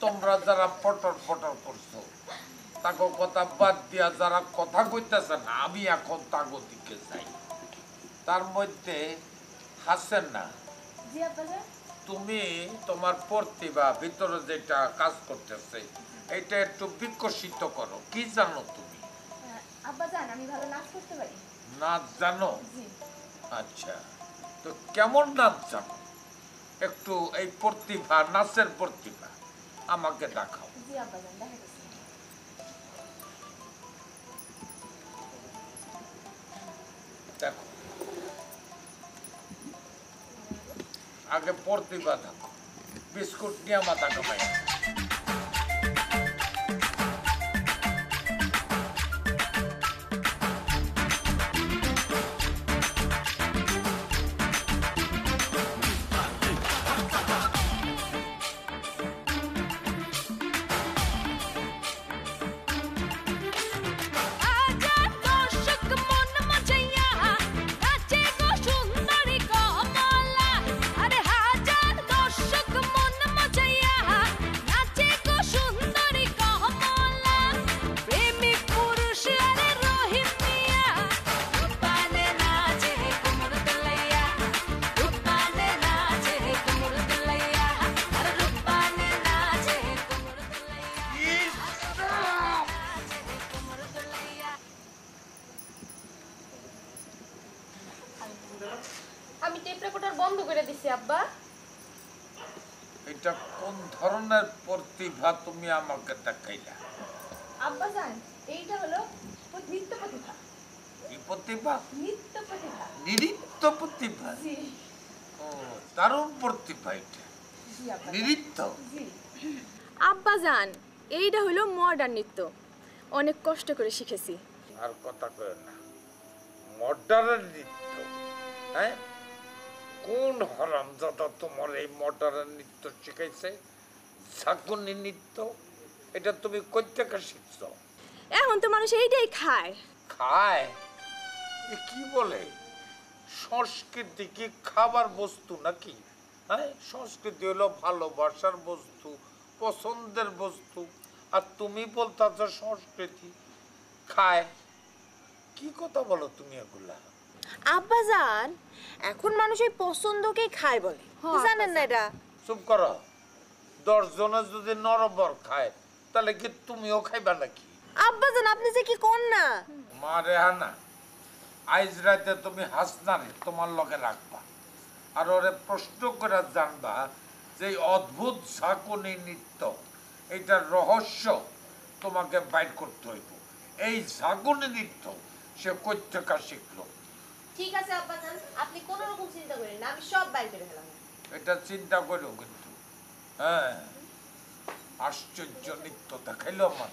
তোমরা যারা পটর পটর করছো তাকে কথা বাদ দিয়া যারা কথা কইতেছে না আমি এখন তাগো দিকে যাই। তার মধ্যে হাসেন না তুমি তোমার প্রতিভা ভিতরে যেটা কাজ করতেছে এটা একটু বিকশিত করো। কি জানো তুমি? আব্বাজান আমি ভালো নাচ করতে পারি। নাচ জানো? আচ্ছা, তো কেমন নাচ জানো? একটু এই প্রতিভা, নাচের প্রতিভা আমাকে দেখাও। জি আব্বাজান দেখাইতেছি। দেখো, আগে প্রতিভা দেখো। বিস্কুট নিয়ে মাথা কামাই। আমি টেপ রেকর্ডার বন্ধ করে দিছি আব্বা। এটা কোন ধরনের প্রতিভা তুমি আমাকে দেখাইলা? আব্বা জান এইটা হলো নৃত্য প্রতিভা। কি প্রতিভা? নৃত্য প্রতিভা। নৃত্য প্রতিভা? জি। ও, দারুণ প্রতিভা এটা। জি আব্বা। নৃত্য? জি। আব্বা জান এইটা হলো মডার্ন নৃত্য, অনেক কষ্ট করে শিখেছি। আর কথা কয় না, মডার্ন নৃত্য? হ্যাঁ, কোন হারামজাদা তোমার এই মডার্ন নৃত্য শিখাইছে? ঝাঁকুনি নৃত্য? এটা তুমি কই থেকে শিখছো? এখন তো মানুষ এইটাই খায়। খায়? এ কি বলে? সংস্কৃতি কি খাবার বস্তু নাকি? হ্যাঁ, সংস্কৃতি হলো ভালোবাসার বস্তু, পছন্দের বস্তু। আর তুমি বলতেছ সংস্কৃতি খায়? কি কথা বলো তুমি এগুলা? আব্বা জান এখন মানুষ ওই পছন্দকেই খায় বলে, জানেন না এটা? চুপ করো। 10 জনে যদি নরবর খায় তাহলে কি তুমিও খাইবা নাকি? আব্বা জান আপনি যে কি কোন না। মা রেহানা, আইজ রাতে তুমি হাসনারে তোমার লগে রাখবা আর ওরে প্রশ্ন করে জানবা যে অদ্ভুত ঝাঁকুনি নৃত্য এইটার রহস্য তোমাকে বাইর করতে হইব। এই ঝাঁকুনি নৃত্য সে কই থেকে শিখলো? ঠিক আছে আব্বা জান আপনি কোনো রকম চিন্তা করেন না, আমি সব বাইর করে ফেলাম। এটা চিন্তা করো কিন্তু। হ্যাঁ, আশ্চর্য নৃত্য দেখাইলো আমার,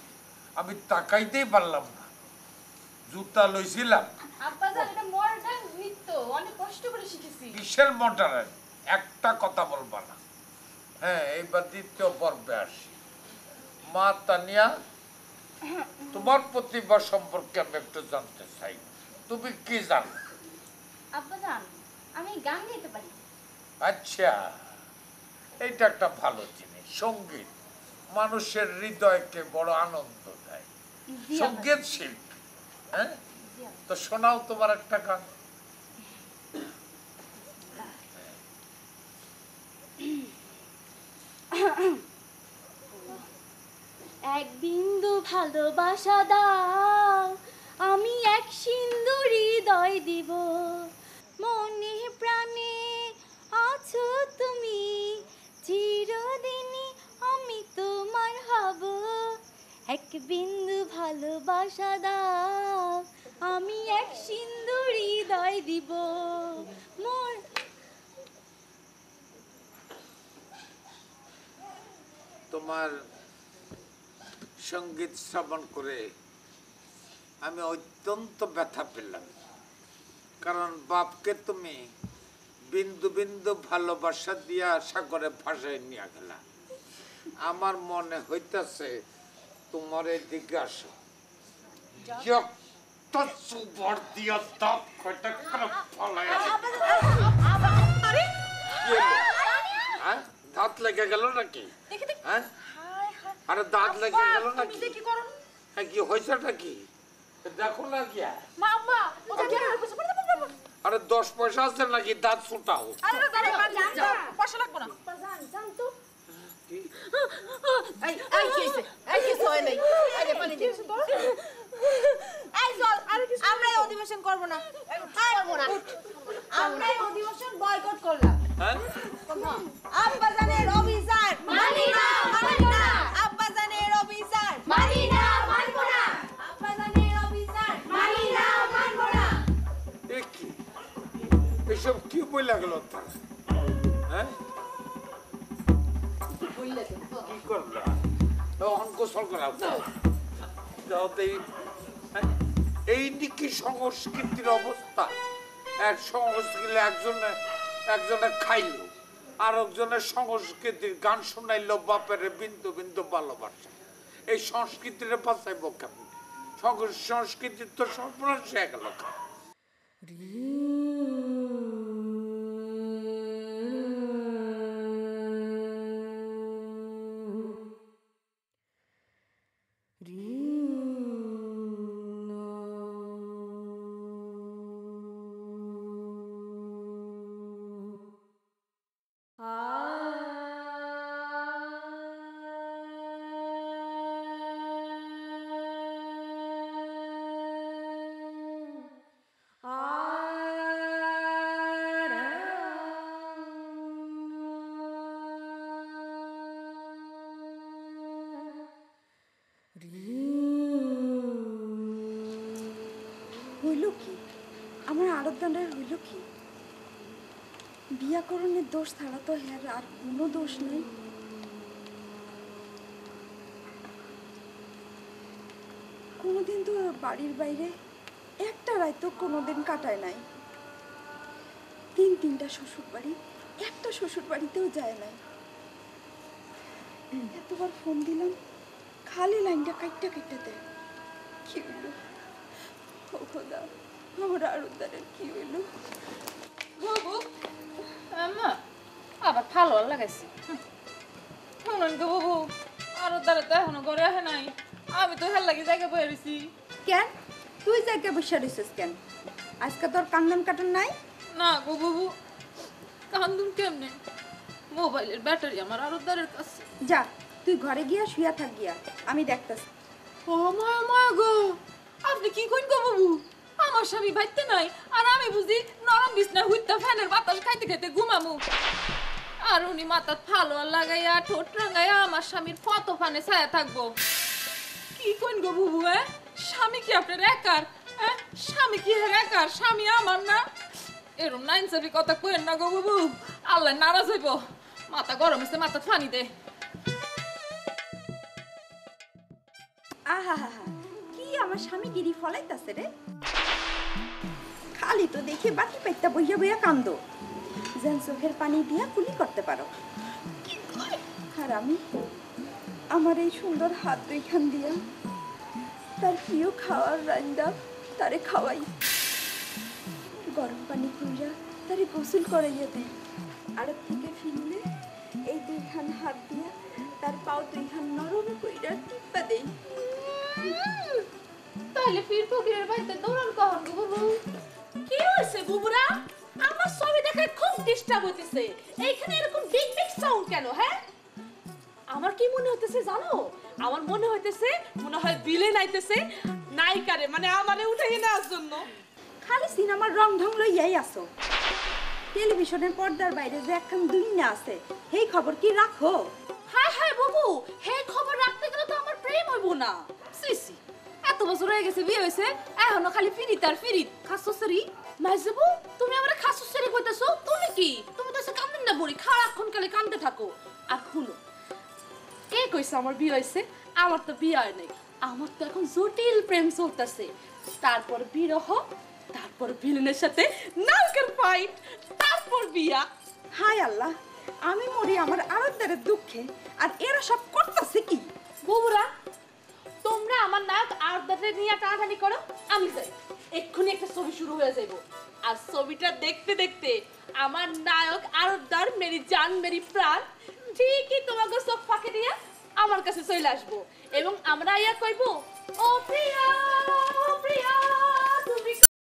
আমি তাকাইতেই পারলাম না। জুতা লইছিলাম। আব্বা জান এটা মডার্ন নৃত্য, অনেক কষ্ট করে শিখেছি। কিসের মডার্ন? একটা কথা বলবা না। হ্যাঁ, এইবার দ্বিতীয় পর্বে আসি। মা তানিয়া, তোমার প্রতিভা সম্পর্কে আমি একটু জানতে চাই। তুমি কি জানো? আব্বা জান আমি গান গাইতে পারি। আচ্ছা, এইটা একটা ভালো জিনিস। সঙ্গীত মানুষের হৃদয়কে বড় আনন্দ দেয়। সঙ্গীত শিল্পী। হ্যাঁ, তো শোনাও তোমার একটা গান। এক বিন্দু ভালোবাসা দাও, আমি এক সিন্ধু হৃদয় দিব। মনে প্রাণে আছো তুমি, চিরদিনই আমি তোমার হব। এক বিন্দু ভালোবাসা দাও, আমি এক সিন্ধু হৃদয় দিব। মোর তোমার সঙ্গীত শ্রবণ করে আমি অত্যন্ত ব্যথা পেলাম, কারণ বাপকে তুমি বিন্দু বিন্দু ভালোবাসা দিয়া সাগরে ভাসায় নিয়ে গেলা। আমার মনে হইতেছে তোমার এদিকে আসো, চুবর দিয়া দাঁত কয়টা করে ফলাই। দাঁত লেগে গেল নাকি? হ্যাঁ, আরে দাঁত লেগে গেল তুমি নাকি? যে কি করো হ্যাঁ, কি হয়েছেটা কি দেখো না কি? মা আম্মা ওটা কি হইছে আরে 10 পয়সা আছে নাকি দাঁত ছুটাও? আরে দাঁড়া যাও পয়সা লাগবে না আব্বাজান জান তো এই কি হইছে এই কিছু হয় নাই এই যে পানি দিয়েছে তো এই চল আমরা এই অধিবেশন করব না করব না আমরা এই অধিবেশন বয়কট করলাম হ্যাঁ আব্বাজানের অভিযান মানি না, মানবো না। আব্বাজানের অভিযান মানি না মানব না আব্বাজানের অভিযান মানি না মানব না এ কি এসব কি বইলা গেল তার? হ্যাঁ কি করলা তখন গোসল করা যাও তো এই দিকে সংস্কৃতির অবস্থা। এক সংস্কৃতি একজনে খাইলো আর একজনের সংস্কৃতির গান শোনাইলো বাপের বিন্দু বিন্দু ভালোবাসা। এই সংস্কৃতির বাঁচাইব কেমন? সংস্কৃতির তো সর্বনাশ হয়ে গেল। হইল কি আমার আরতদানের হইল কি? বিয়াকরণের দোষ ছাড়া তো হ্যার আর কোনো দোষ নেই। কোনোদিন তো বাড়ির বাইরে একটা রাত তো কোনোদিন কাটায় নাই। তিনটা শ্বশুর বাড়ি, একটা শ্বশুর বাড়িতেও যায় নাই। এতবার ফোন দিলাম খালি লাইনটা কাইটটা কাইটটা দেয়। কি হইল ও খোদা, আমার আরতদানের কি হইল? বাবু আম্মা আবার ভালো লাগাইছি শুনুন গো বাবু আর দ্বারা তো এখনো ঘরে আসে নাই। আমি তো হেল লাগি জায়গা বয়ে রয়েছি। কেন তুই জায়গায় বসে রইছিস কেন? আজকে তোর কান্দন কাটন নাই? না গো বাবু কান্দুন কেমনে, মোবাইলের ব্যাটারি আমার আর দ্বারের কাছে। যা তুই ঘরে গিয়া শুয়া থাক গিয়া, আমি দেখতাছি। ও মায়া মায়া গো, আপনি কি কইন গো বাবু? আমার স্বামী বাইতে নাই আর আমি বুঝি নরম বিছনা হুইতা ফ্যানের বাতাস খাইতে খাইতে ঘুমামু। আর উনি মাথাত ফালো লাগাইয়া ঠোঁট রাঙাইয়া আমার স্বামীর ফত ফানে ছায়া থাকবো। কি কইন গো বাবু? স্বামী কি আপনার একার? স্বামী কি হের একার? স্বামী আমার না? এরম নাইন সাবি কথা কইেন না গো বাবু, আল্লাহ নারাজ হইব। মাথা গরম হইছে, মাথা ফানি দে। আহা হা হা, কি আমার স্বামী গিরি ফলাইতাছে রে। খালি তো দেখে বাকি পাইতা বইয়া বইয়া কান্দো, যেন চোখের পানি দিয়া কুলি করতে পারো। আর আমি আমার এই সুন্দর হাত দুইখান দিয়া তার প্রিয় খাওয়ার রান্না তারে খাওয়াই, গরম পানি কইরা তারে গোসল করাইয়া দেয়। আর থেকে ফিরলে এই দুইখান হাত দিয়া তার পাও দুইখান নরম কইরা টিপা দেই। তাহলে ফির ফকিরের বাড়িতে দৌড়ান কখন গো বাবু? কি হইছে বুবুরা? আমার ছবি দেখে খুব ডিস্টার্ব হইতেছে। এইখানে এরকম বিগ বিগ সাউন্ড কেন? হ্যাঁ আমার কি মনে হইতেছে জানো? আমার মনে হইতেছে মনে হয় বিলেন আইতেছে নায়িকারে মানে আমারে উঠে নেওয়ার জন্য। খালি সিনেমার রং ঢং লইয়াই আসো। টেলিভিশনের পর্দার বাইরে যে একখান দুনিয়া আছে, সেই খবর কি রাখো? হায় হায় বাবু, হে খবর রাখতে গেলে তো আমার প্রেম হইব না। সিসি এত বছর হয়ে গেছে বিয়ে হইছে, এখনো খালি ফিরিত আর ফিরিত। খাসুসরি মাইজবু, তুমি আমারে খাসুসরি কইতাছো? তুমি কি তুমি তো সে কান্দেন না বুড়ি, খারাক্ষণ খালি কান্দতে থাকো। আর শুনো, কে কইছে আমার বিয়ে হইছে? আমার তো বিয়ে হয় নাই, আমার তো এখন জটিল প্রেম চলতেছে। তারপর বিরহ, তারপর ভিলেনের সাথে নায়কের ফাইট, তারপর বিয়া। হায় আল্লাহ, আমি মরি আমার আরতদারের দুঃখে, আর এরা সব করতেছে কি? বউরা তোমরা আমার নায়ক আরদারে নিয়ে টানাটানি করো, আমি যাই। এক্ষুনি একটা ছবি শুরু হয়ে যাইব, আর ছবিটা দেখতে দেখতে আমার নায়ক আরদার মেরি জান মেরি প্রাণ ঠিকই তোমাকে চোখ ফাঁকে দিয়ে আমার কাছে চলে আসবো এবং আমরা আইয়া কইবো